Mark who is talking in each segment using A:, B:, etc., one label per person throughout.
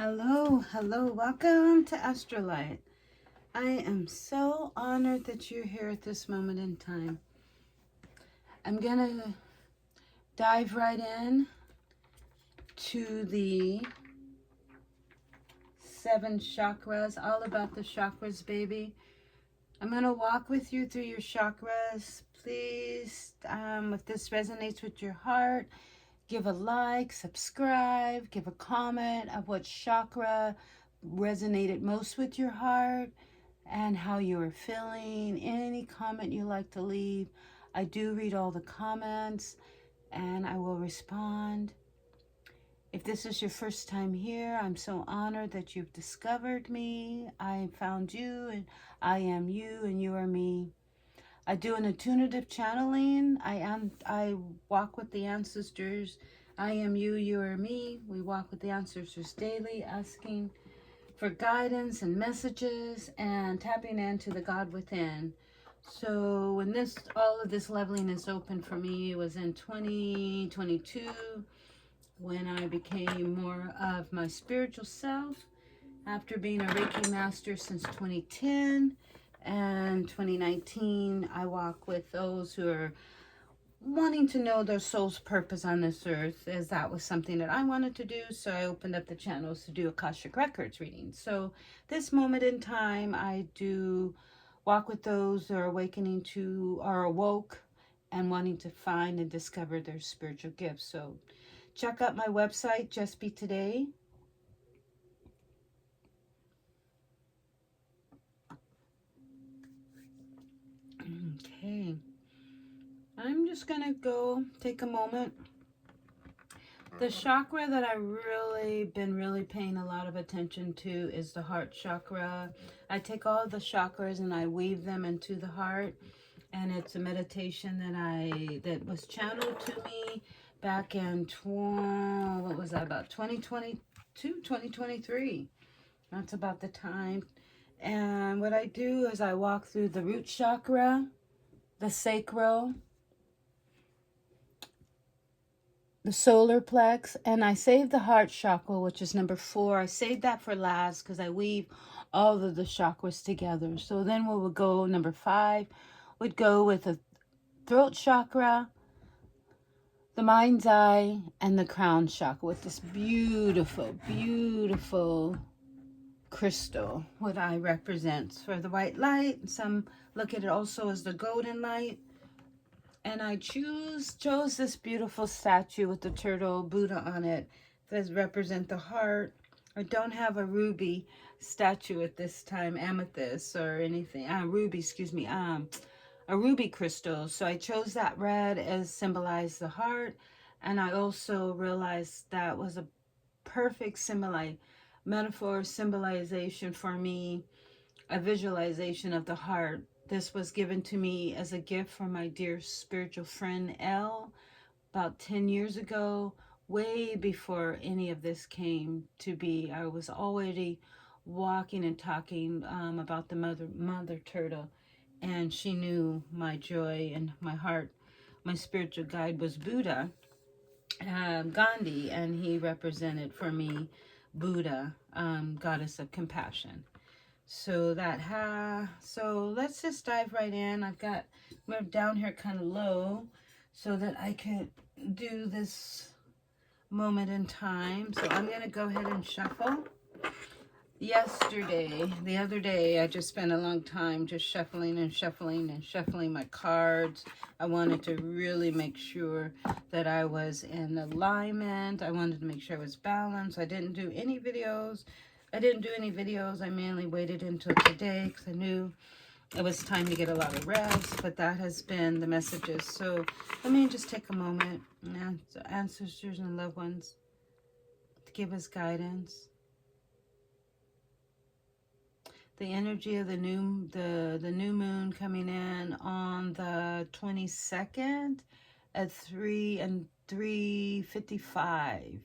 A: Hello, welcome to Astrolight. I am so honored that you're here at this moment in time. I'm gonna dive right in to the 7 chakras, all about the chakras, baby. I'm gonna walk with you through your chakras. Please, if this resonates with your heart, give a like, subscribe, give a comment of what chakra resonated most with your heart and how you are feeling. Any comment you like to leave. I do read all the comments and I will respond. If this is your first time here, I'm so honored that you've discovered me. I found you and I am you and you are me. I do an intuitive channeling. I walk with the ancestors. I am you, you are me. We walk with the ancestors daily, asking for guidance and messages and tapping into the God within. So when all of this leveling is open for me, it was in 2022 when I became more of my spiritual self after being a Reiki master since 2010. And 2019, I walk with those who are wanting to know their soul's purpose on this earth, as that was something that I wanted to do. So I opened up the channels to do Akashic Records readings. So this moment in time, I do walk with those who are awakening to, are awoke and wanting to find and discover their spiritual gifts. So check out my website, Just Be Today. Okay. I'm just going to go take a moment. The chakra that I been really paying a lot of attention to is the heart chakra. I take all the chakras and I weave them into the heart. And it's a meditation that was channeled to me back in, what was that, about 2022, 2023. That's about the time. And what I do is I walk through the root chakra, the sacral, the solar plex, and I save the heart chakra, which is number 4. I saved that for last because I weave all of the chakras together. So then we would go, number 5 would go with the throat chakra, the mind's eye, and the crown chakra with this beautiful, beautiful crystal, what I represents for the white light. Some look at it also as the golden light. And I chose this beautiful statue with the turtle Buddha on it that represent the heart. I don't have a ruby statue at this time, amethyst or anything. Ruby, excuse me. A ruby crystal. So I chose that red as symbolize the heart. And I also realized that was a perfect metaphor, symbolization for me, a visualization of the heart. This was given to me as a gift from my dear spiritual friend Elle about 10 years ago, way before any of this came to be. I was already walking and talking about the mother turtle, and she knew my joy and my heart. My spiritual guide was Buddha, Gandhi, and he represented for me Buddha, goddess of compassion. So so let's just dive right in. We're down here kind of low so that I could do this moment in time. So I'm going to go ahead and shuffle. The other day, I just spent a long time just shuffling and shuffling and shuffling my cards. I wanted to really make sure that I was in alignment. I wanted to make sure I was balanced. I didn't do any videos. I mainly waited until today because I knew it was time to get a lot of rest, but that has been the messages. So let me just take a moment, ancestors and loved ones, to give us guidance. The energy of the new moon coming in on the 22nd at 3:55.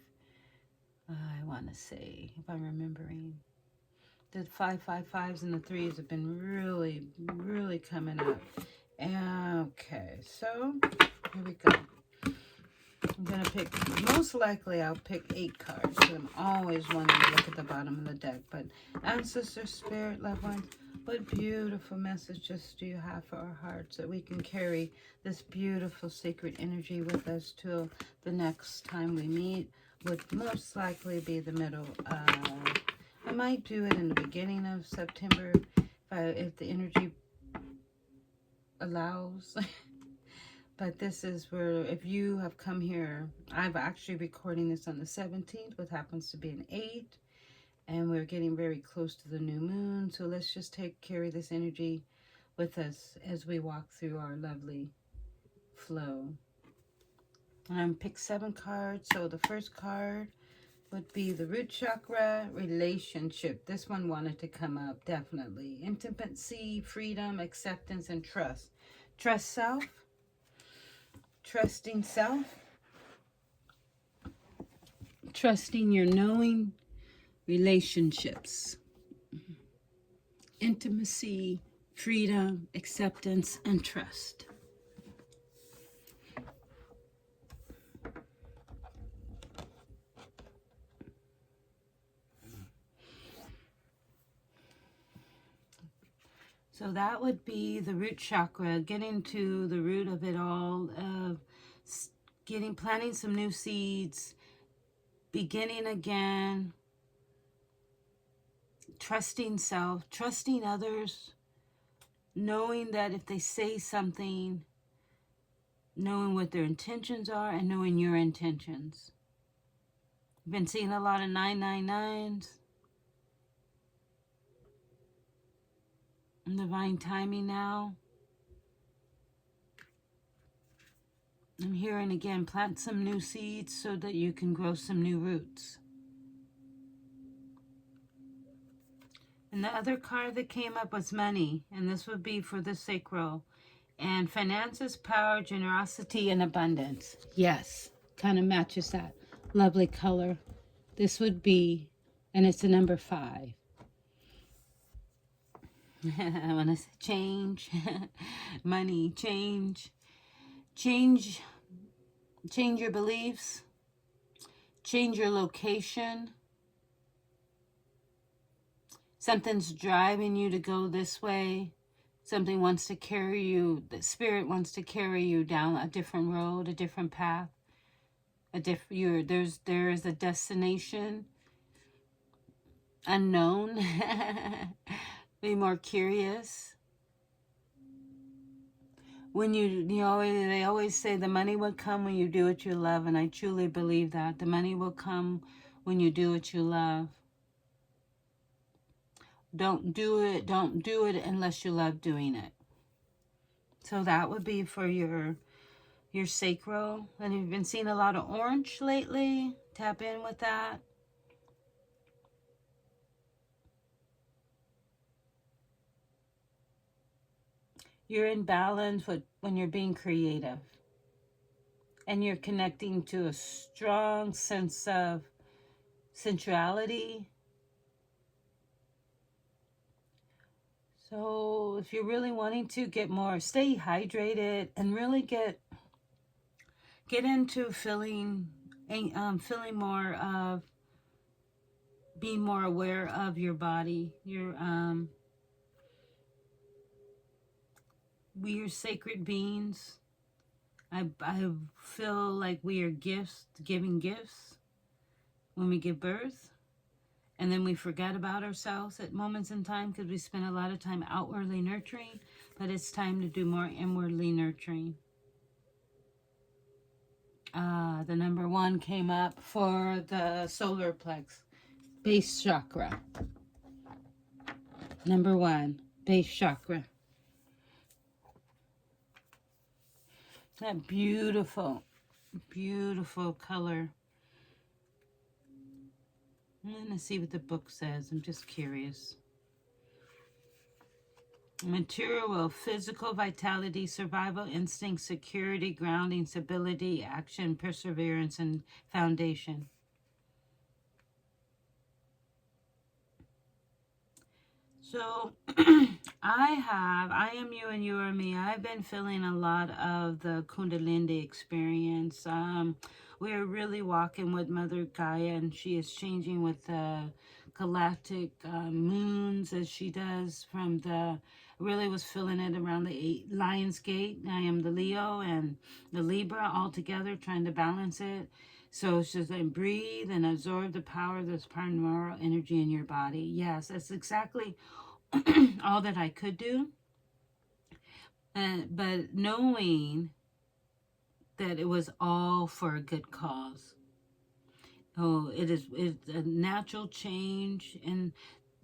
A: I want to say, if I'm remembering, the 555s and the 3s have been really coming up. Okay, so here we go. I'm going to pick, most likely I'll pick 8 cards, because I'm always wanting to look at the bottom of the deck. But ancestor, spirit, loved ones, what beautiful messages do you have for our hearts, that we can carry this beautiful sacred energy with us till the next time we meet? Would most likely be the middle of, I might do it in the beginning of September if the energy allows. But this is where, if you have come here, I'm actually recording this on the 17th, what happens to be an 8, and we're getting very close to the new moon. So let's just carry this energy with us as we walk through our lovely flow. And I'm picked 7 cards. So the first card would be the root chakra, relationship. This one wanted to come up, definitely. Intimacy, freedom, acceptance, and trust. Trust self. Trusting self, trusting your knowing, relationships, intimacy, freedom, acceptance, and trust. So that would be the root chakra, getting to the root of it all, planting some new seeds, beginning again, trusting self, trusting others, knowing that if they say something, knowing what their intentions are and knowing your intentions. I've been seeing a lot of 999s. Divine timing now. I'm hearing again, plant some new seeds so that you can grow some new roots. And the other card that came up was money, and this would be for the sacral. And finances, power, generosity, and abundance. Yes, kind of matches that lovely color. This would be, and it's the number 5. I want to say change, money, change your beliefs, change your location. Something's driving you to go this way. Something wants to carry you, the spirit wants to carry you down a different road, a different path. There is a destination unknown. Be more curious. When they always say the money will come when you do what you love, and I truly believe that. The money will come when you do what you love. Don't do it unless you love doing it. So that would be for your sacral. And you've been seeing a lot of orange lately. Tap in with that. You're in balance when you're being creative. And you're connecting to a strong sense of sensuality. So if you're really wanting to get more, stay hydrated and really get into feeling more of being more aware of your body, we are sacred beings. I feel like we are giving gifts when we give birth. And then we forget about ourselves at moments in time because we spend a lot of time outwardly nurturing. But it's time to do more inwardly nurturing. The number 1 came up for the solar plex, base chakra. Number 1, base chakra. That beautiful, beautiful color. I'm going to see what the book says. I'm just curious. Material will physical vitality, survival instinct, security, grounding, stability, action, perseverance, and foundation. So I am you and you are me. I've been feeling a lot of the Kundalini experience. we are really walking with Mother Gaia, and she is changing with the galactic moons as she does from the, really was feeling it around the Lion's Gate. I am the Leo and the Libra all together trying to balance it. So it's just like breathe and absorb the power of this primordial energy in your body. Yes, that's exactly all that I could do. But knowing that it was all for a good cause. Oh, it's a natural change. And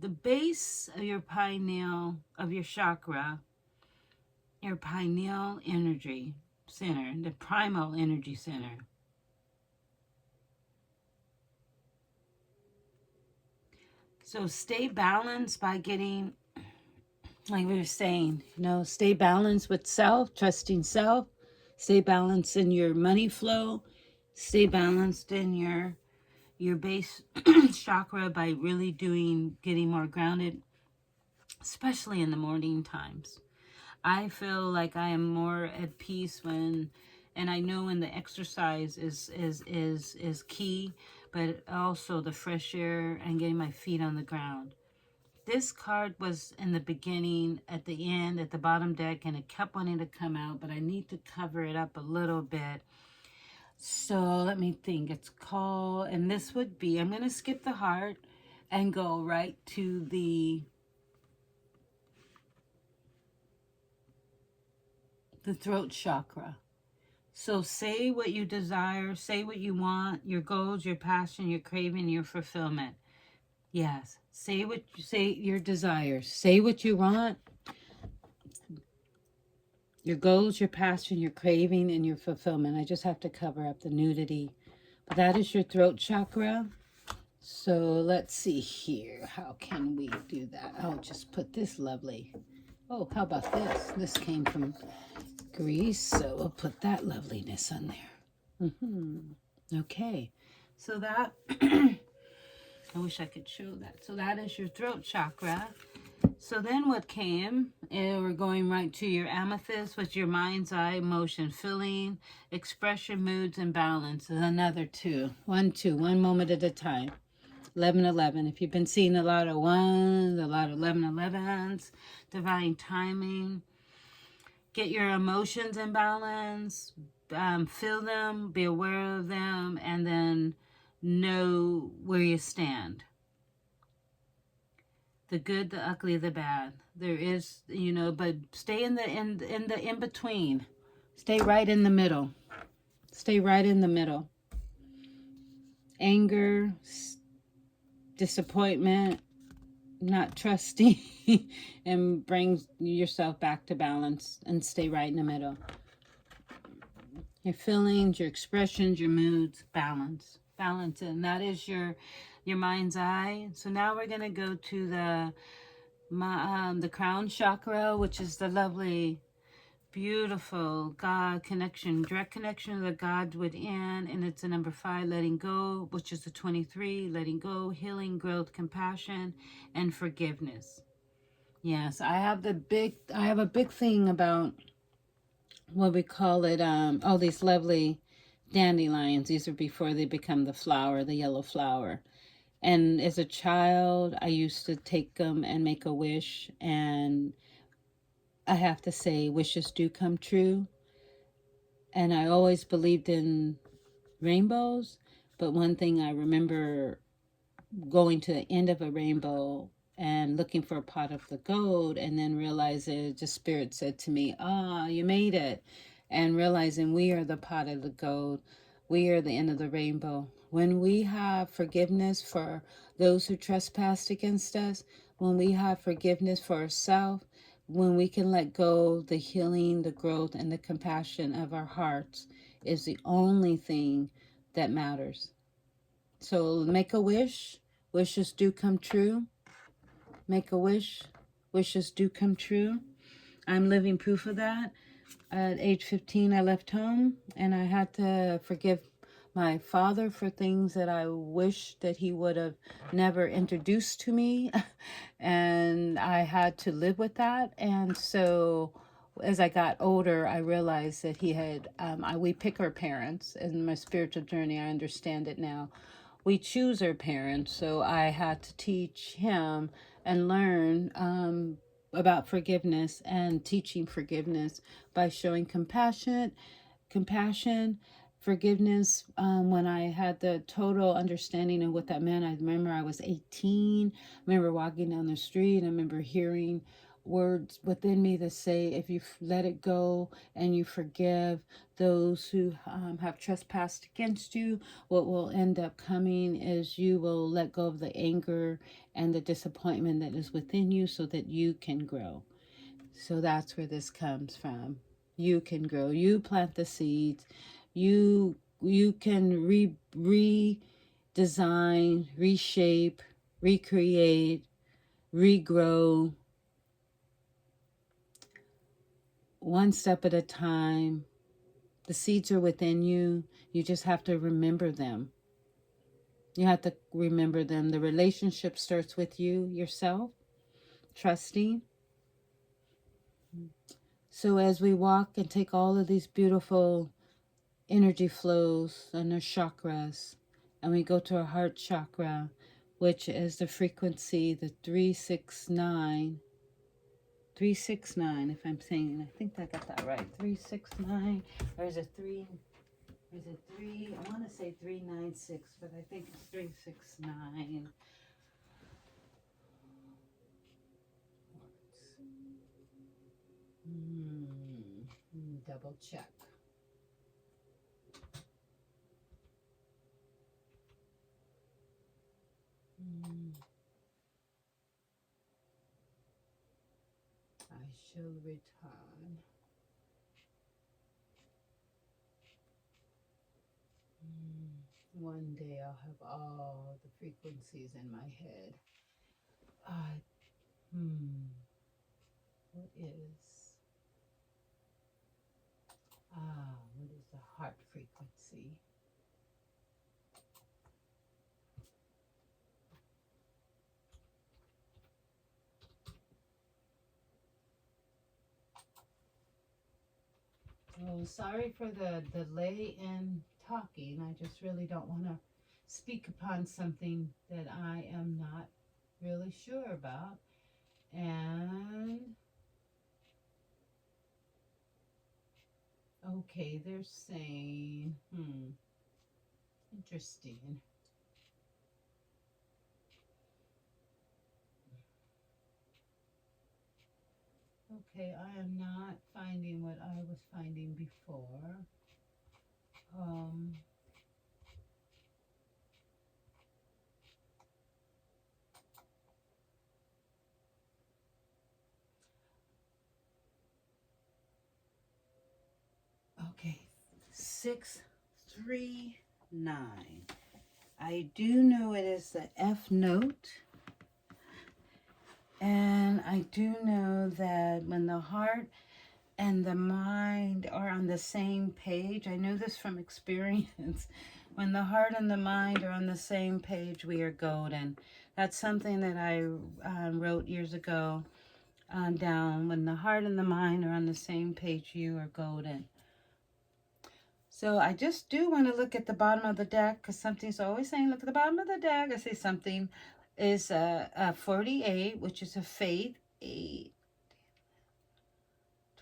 A: the base of your pineal, of your chakra, your pineal energy center, the primal energy center. So stay balanced by getting, like we were saying, stay balanced with self, trusting self, stay balanced in your money flow, stay balanced in your base chakra by really getting more grounded, especially in the morning times. I feel like I am more at peace when, and I know when the exercise is key, but also the fresh air and getting my feet on the ground. This card was in the beginning, at the end, at the bottom deck, and it kept wanting to come out, but I need to cover it up a little bit. So let me think. It's called, and this would be, I'm going to skip the heart and go right to the throat chakra. So say what you desire, say what you want, your goals, your passion, your craving, your fulfillment. Yes, say what you say, your desires. Say what you want, your goals, your passion, your craving, and your fulfillment. I just have to cover up the nudity. But that is your throat chakra. So let's see here. How can we do that? I'll just put this lovely. Oh, how about this? This came from Greece, so we'll put that loveliness on there. Okay, so that, I wish I could show that. So that is your throat chakra. So then what came, we're going right to your amethyst, with your mind's eye, emotion, feeling, expression, moods, and balance. And another two. One moment at a time. 1111. If you've been seeing a lot of ones, a lot of 1111s, divine timing, get your emotions in balance, feel them, be aware of them, and then know where you stand. The good, the ugly, the bad. There is, but stay in the in between. Stay right in the middle. Stay right in the middle. Anger, disappointment, not trusting, and bring yourself back to balance and stay right in the middle. Your feelings, your expressions, your moods, balance. Balance, and that is your mind's eye. So now we're going to go to the crown chakra, which is the lovely, beautiful God connection, direct connection to the God within, and it's a number 5, letting go, which is the 23, letting go, healing, growth, compassion, and forgiveness. Yes, I have a big thing about what we call it, all these lovely dandelions. These are before they become the flower, the yellow flower. And as a child, I used to take them and make a wish, and I have to say, wishes do come true. And I always believed in rainbows, but one thing I remember, going to the end of a rainbow and looking for a pot of the gold, and then realizing, just spirit said to me, you made it. And realizing we are the pot of the gold, we are the end of the rainbow. When we have forgiveness for those who trespassed against us, when we have forgiveness for ourselves, when we can let go, the healing, the growth, and the compassion of our hearts is the only thing that matters. So make a wish. Wishes do come true. Make a wish. Wishes do come true. I'm living proof of that. At age 15, I left home, and I had to forgive my father for things that I wish that he would have never introduced to me. And I had to live with that. And so as I got older, I realized that he had, we pick our parents. In my spiritual journey, I understand it now. We choose our parents. So I had to teach him and learn about forgiveness and teaching forgiveness by showing compassion, forgiveness. When I had the total understanding of what that meant, I remember I was 18. I remember walking down the street. I remember hearing words within me that say, if you let it go and you forgive those who have trespassed against you, what will end up coming is you will let go of the anger and the disappointment that is within you so that you can grow. So that's where this comes from. You can grow. You plant the seeds. You can redesign, reshape, recreate, regrow, one step at a time. The seeds are within you. You just have to remember them. You have to remember them. The relationship starts with you, yourself, trusting. So as we walk and take all of these beautiful energy flows and our chakras, and we go to our heart chakra, which is the frequency, the 369, if I'm saying, I think I got that right, 369, or is it 3, I want to say 396, but I think it's 369. Double check. I shall return. One day I'll have all the frequencies in my head. What is the heart frequency? Oh, sorry for the delay in talking. I just really don't want to speak upon something that I am not really sure about. And okay, they're saying, interesting. Okay, I am not finding what I was finding before. Okay, 639. I do know it is the F note. And I do know that when the heart and the mind are on the same page, I know this from experience. When the heart and the mind are on the same page, we are golden. That's something that I wrote years ago down. When the heart and the mind are on the same page, you are golden. So I just do want to look at the bottom of the deck, because something's always saying, look at the bottom of the deck. I say something is a 48, which is a faith. 8,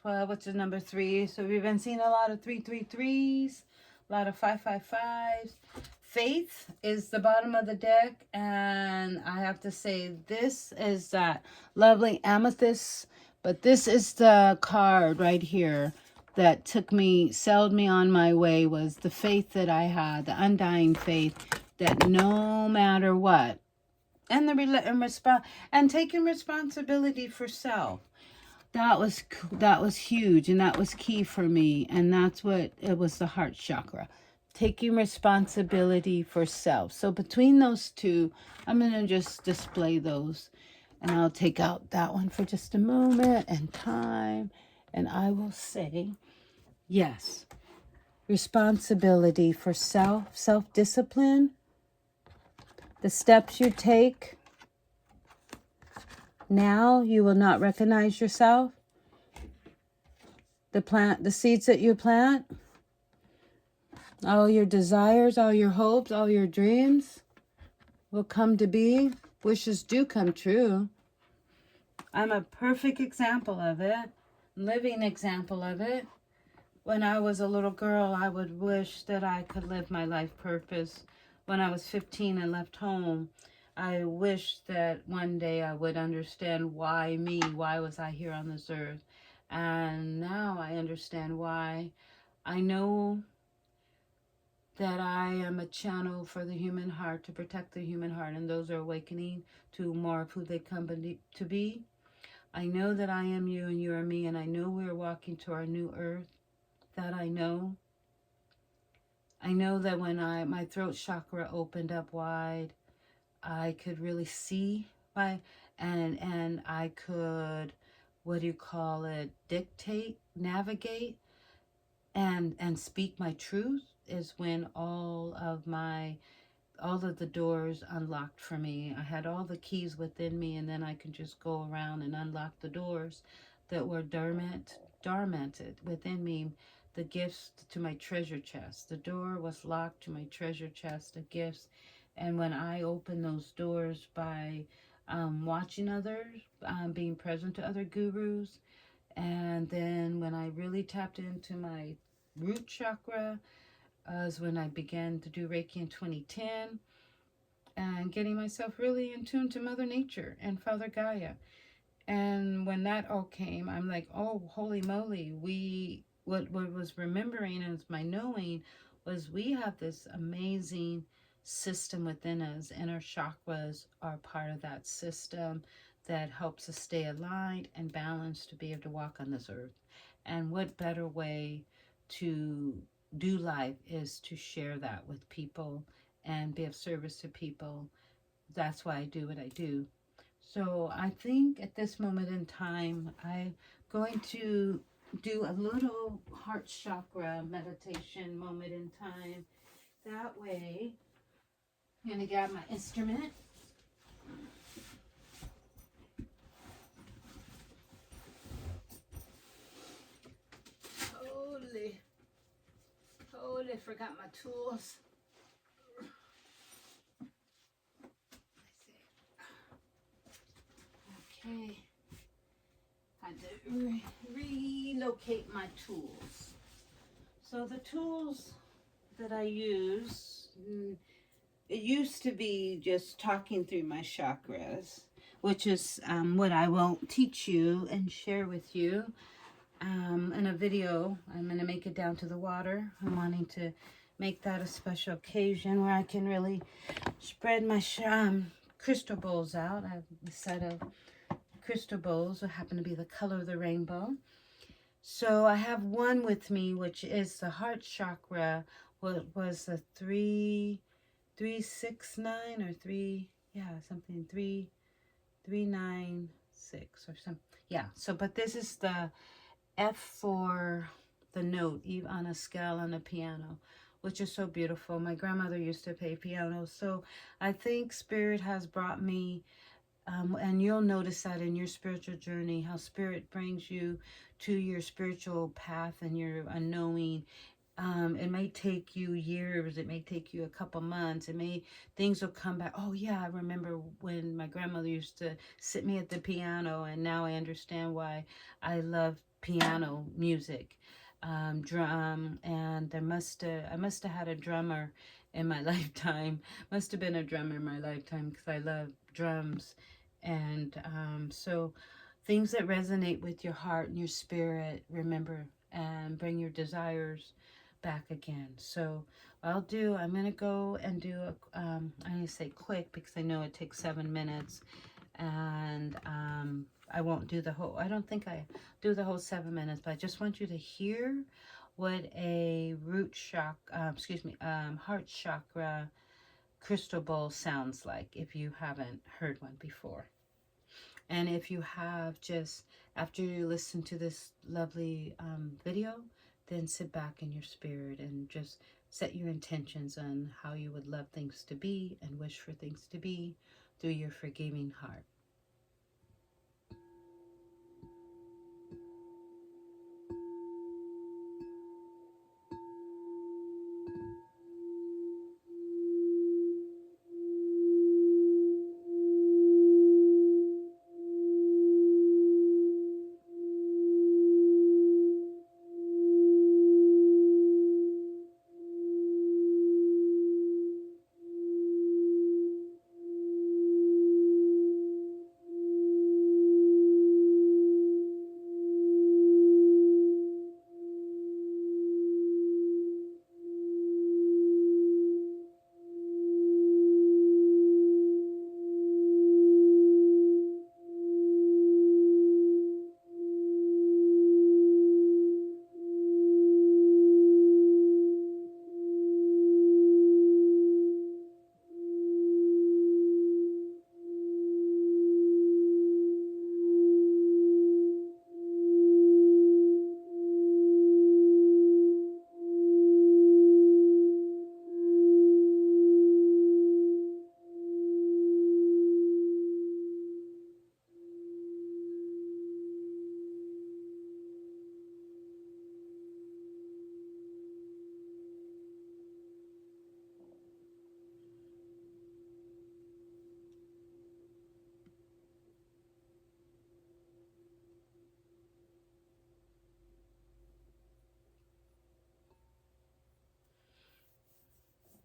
A: 12, which is number 3. So we've been seeing a lot of 333s, a lot of 555s. Faith is the bottom of the deck, and I have to say this is that lovely amethyst, but this is the card right here that sailed me on my way, was the faith that I had, the undying faith that no matter what, and and taking responsibility for self. That was huge, and that was key for me, and that's what it was, the heart chakra, taking responsibility for self. So between those two, I'm going to just display those, and I'll take out that one for just a moment and time, and I will say, yes, responsibility for self-discipline, the steps you take. Now you will not recognize yourself. the seeds that you plant, all your desires, all your hopes, all your dreams will come to be. Wishes do come true. I'm a perfect example of it, living example of it. When I was a little girl, I would wish that I could live my life purpose. When I was 15 and left home, I wished that one day I would understand why me, why was I here on this earth. And now I understand why. I know that I am a channel for the human heart, to protect the human heart, and those are awakening to more of who they come to be. I know that I am you and you are me, and I know we are walking to our new earth. That I know. I know that when my throat chakra opened up wide, I could really see and I could, what do you call it, dictate, navigate, and speak my truth, is when all of the doors unlocked for me. I had all the keys within me, and then I could just go around and unlock the doors that were dormanted within me, the gifts to my treasure chest. The door was locked to my treasure chest of gifts. And when I opened those doors by watching others, being present to other gurus, and then when I really tapped into my root chakra, is when I began to do Reiki in 2010, and getting myself really in tune to Mother Nature and Father Gaia. And when that all came, I'm like, oh, holy moly, what was remembering as my knowing was we have this amazing system within us, and our chakras are part of that system that helps us stay aligned and balanced to be able to walk on this earth. And what better way to do life is to share that with people and be of service to people. That's why I do what I do. So I think at this moment in time, I'm going to do a little heart chakra meditation moment in time. That way, I'm going to grab my instrument. Holy, forgot my tools. Okay. Had to relocate my tools. So the tools that I use, it used to be just talking through my chakras, which is what I will teach you and share with you in a video. I'm going to make it down to the water. I'm wanting to make that a special occasion where I can really spread my crystal bowls out. I have a set of crystal bowls that happen to be the color of the rainbow. So I have one with me, which is the heart chakra. What was the 369 or 396 or something. Yeah, so but this is the F for the note, even on a scale on a piano, which is so beautiful. My grandmother used to play piano, so I think Spirit has brought me, and you'll notice that in your spiritual journey, how Spirit brings you to your spiritual path and your unknowing. It may take you years. It may take you a couple months. Things will come back. Oh yeah, I remember when my grandmother used to sit me at the piano, and now I understand why I love piano music. Drum, and I must have had a drummer in my lifetime. Must have been a drummer in my lifetime because I love drums, and so things that resonate with your heart and your spirit. Remember and bring your desires back again. So I'm going to go and do I'm going to say quick because I know it takes 7 minutes, and I won't do the whole, I don't think I do the whole 7 minutes, but I just want you to hear what a heart chakra crystal bowl sounds like if you haven't heard one before. And if you have, just after you listen to this lovely video, then sit back in your spirit and just set your intentions on how you would love things to be and wish for things to be through your forgiving heart.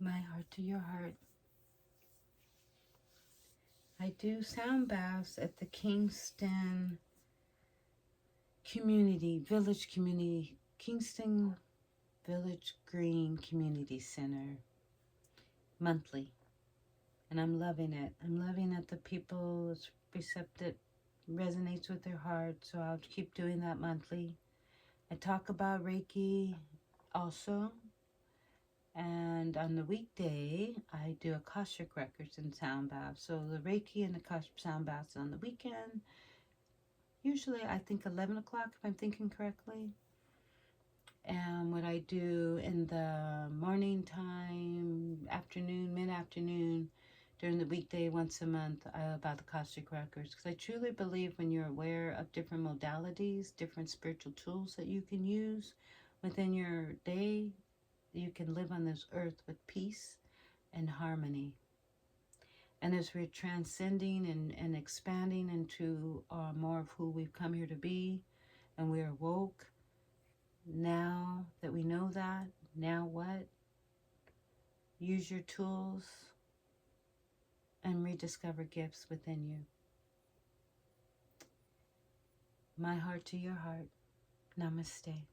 A: My heart to your heart. I do sound baths at the Kingston Kingston Village Green Community Center monthly. And I'm loving it. I'm loving that the people, it's receptive, resonates with their heart, so I'll keep doing that monthly. I talk about Reiki also. And on the weekday, I do Akashic Records and sound baths. So the Reiki and Akashic sound baths on the weekend. Usually, I think 11 o'clock, if I'm thinking correctly. And what I do in the morning time, afternoon, mid-afternoon, during the weekday once a month about the Akashic Records. Because I truly believe when you're aware of different modalities, different spiritual tools that you can use within your day, you can live on this earth with peace and harmony. And as we're transcending and expanding into more of who we've come here to be, and we're woke, now that we know that, now what? Use your tools and rediscover gifts within you. My heart to your heart. Namaste.